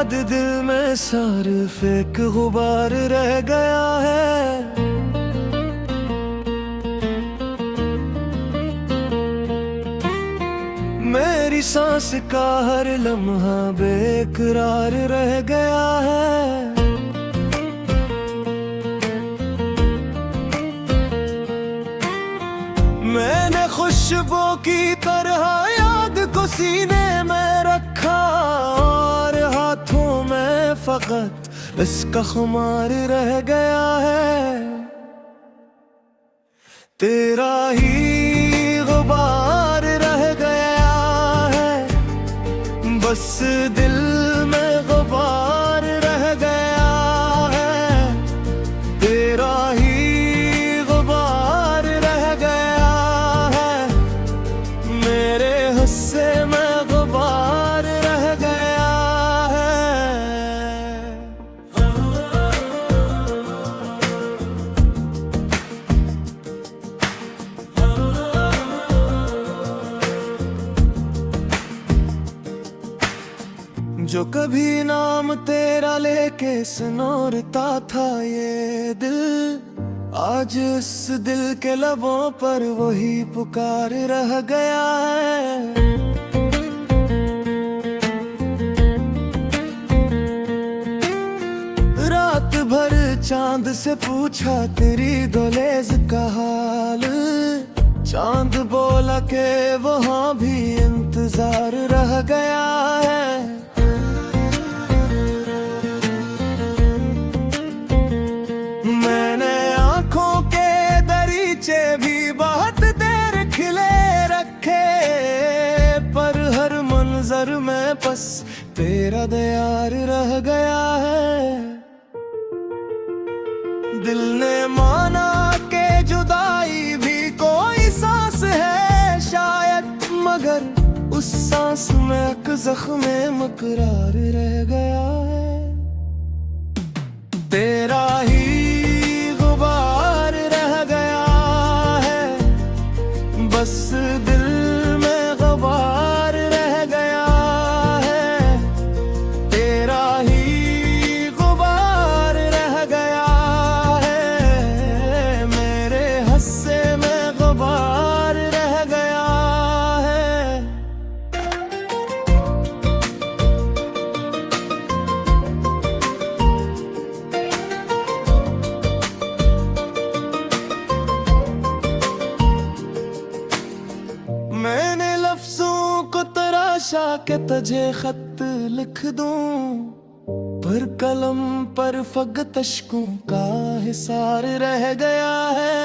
बाद दिल में सिर्फ एक गुबार रह गया है। मेरी सांस का हर लम्हा बेकरार रह गया है। मैंने खुशबू की तरह याद को सीने में रखा और हाथों में फकत इसका खुमार रह गया है। तेरा ही गुबार रह गया है, बस दिल में गुबार रह गया है। तेरा ही गुबार रह गया है, मेरे हिस्से में गुबार रह गया है। जो कभी नाम तेरा लेके सुनोरता था ये दिल, आज उस दिल के लबों पर वही पुकार रह गया है। रात भर चांद से पूछा तेरी दहलीज का हाल, चांद बोला के वहाँ भी इंतजार रह गया है। मैंने आंखों के दरीचे भी बहुत देर खिले रखे, पर हर मंजर में बस तेरा दयार रह गया है। दिल ने माना के जुदाई भी कोई सांस है शायद, मगर उस सांस में एक जख्म मकरार रह गया है। तेरा ही गुबार रह गया है, बस दिल में गुबार रह गया है। तेरा ही गुबार रह गया है, मेरे हिस्से में गुबार रह गया है। मैंने लफ्जों को तराशा के तुझे खत लिख दूं, पर कलम पर फकत अश्कों का हिसार रह गया है।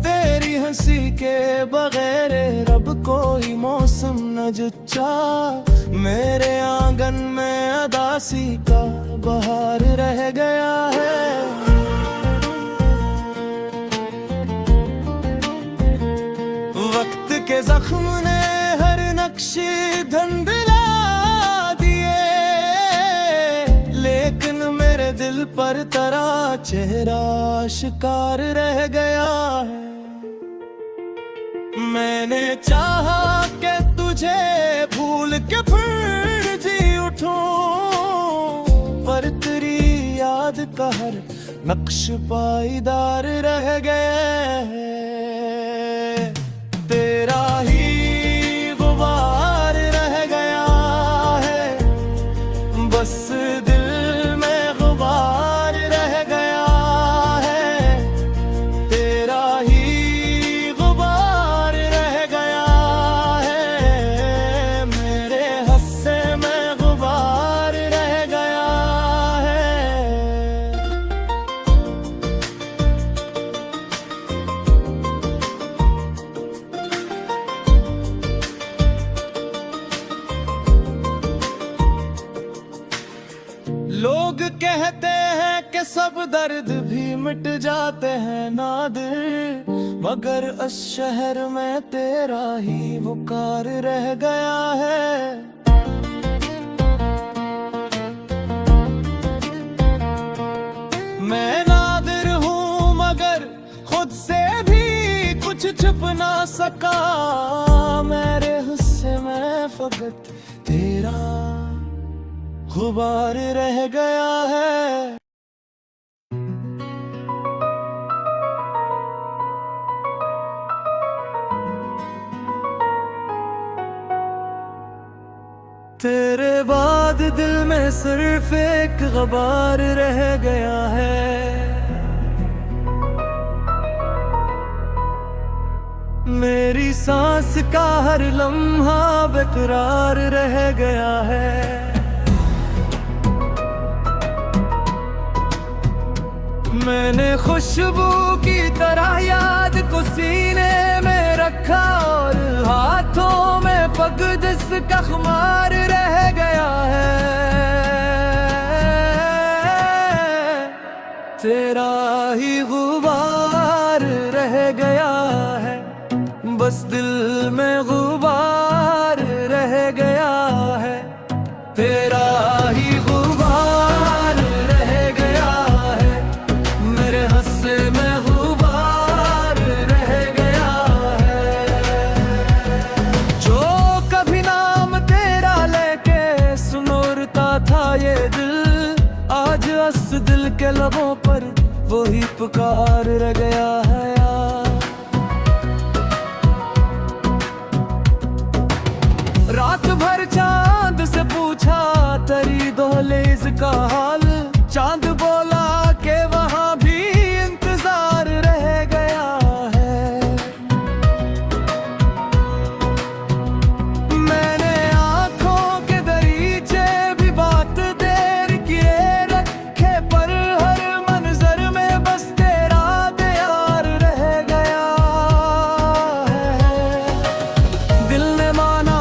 तेरी हंसी के बगैर रब कोई मौसम न जचा, मेरे आंगन में अदासी का बहार रह गया है। वक्त के जख्म ने हर नक्शे धंधला दिए, लेकिन मेरे दिल पर तेरा चेहरा शिकार रह गया है। मैंने चाहा कि तुझे भूल के फिर जी उठूं, पर तेरी याद का हर नक्श पाईदार रह गया है। तेरा ही गुबार रह गया है, बस दिल में गुबार रह गया है। तेरा ही गुबार रह गया है, मेरे हिस्से में गुबार रह गया है। लोग कहते हैं कि सब दर्द भी मिट जाते हैं नादिर, मगर इस शहर में तेरा ही पुकार रह गया है। मैं नादिर हूँ मगर खुद से भी कुछ छुप ना सका मेरे हिस्से में फकत तेरा गुबार रह गया है। तेरे बाद दिल में सिर्फ एक गुबार रह गया है। मेरी सांस का हर लम्हा बेकरार रह गया है। मैंने खुशबू की तरह याद को सीने में रखा और हाथों में पग जिसका खुमार रह गया है। तेरा ही गुबार रह गया है, बस दिल में गुबार रह गया है। तेरा ही गुबार रह गया है, मेरे हस्से में गुबार रह गया है। जो कभी नाम तेरा लेके सुनोरता था ये दिल, आज अस दिल के लबों पर वही पुकार रह गया है। रात भर चांद से पूछा तेरी दहलीज का हाल, चांद बोला कि वहां भी इंतजार रह गया है। मैंने आंखों के दरीचे भी बात देर किए रखे, पर हर मंजर में बस तेरा प्यार रह गया है। दिल ने माना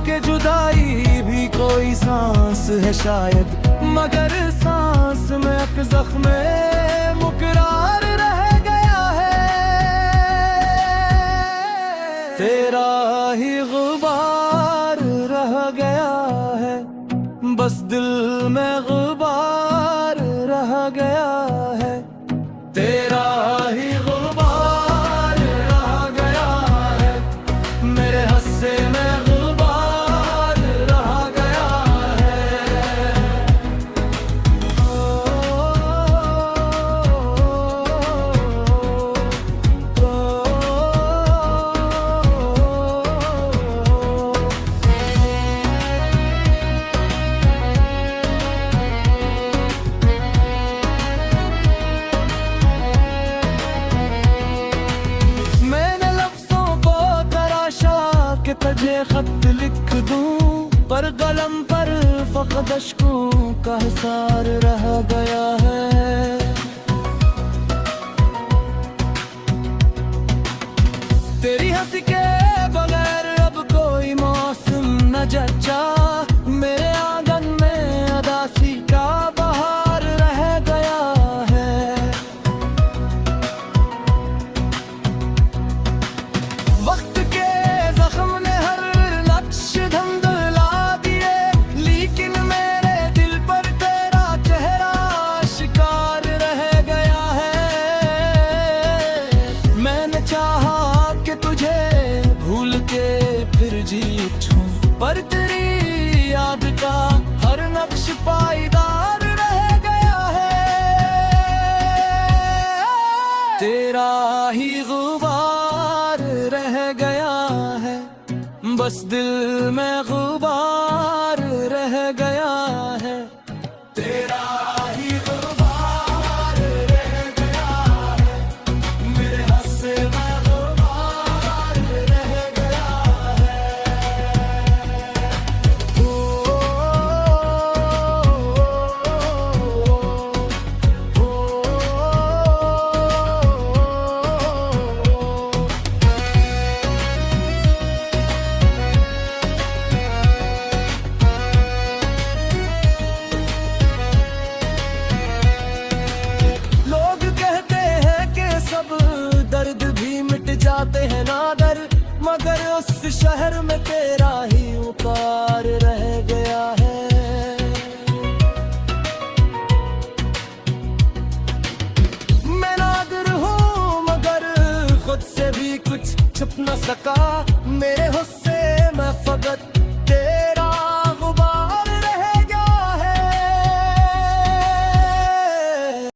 कि जुदाई भी कोई सांस है शायद, मगर सांस में एक जख्म मुकरार रह गया है। तेरा ही गुबार रह गया है, बस दिल में गुबार रह गया है। तेरा ही गुबार रह गया है, मेरे हस्से में तुझे खत लिख दूं, पर कलम पर फकत अश्कों का हिसार रह गया है। तेरी हंसी के बगैर अब कोई मौसम न जचा, मेरे आंगन में अदासी का बहार रह गया है। वक्त के जख्म ने हर नक्श धंधला दिए, लेकिन मेरे दिल पर तेरा चेहरा शिकार रह गया है। मैंने चाहा कि तुझे भूल के फिर जी उठूं, पर तेरी याद का हर नक्श पाईदार रह गया है। तेरा ही गुबार रह गया है, बस दिल में गुबार रह गया है। तेरा ही गुबार रह गया है, मेरे हस्से में गुबार रह गया है। जाते हैं नादर, मगर उस शहर में तेरा ही उकार रह गया है। मैं नादर हूँ मगर खुद से भी कुछ सका मेरे हुस्से मैं फकत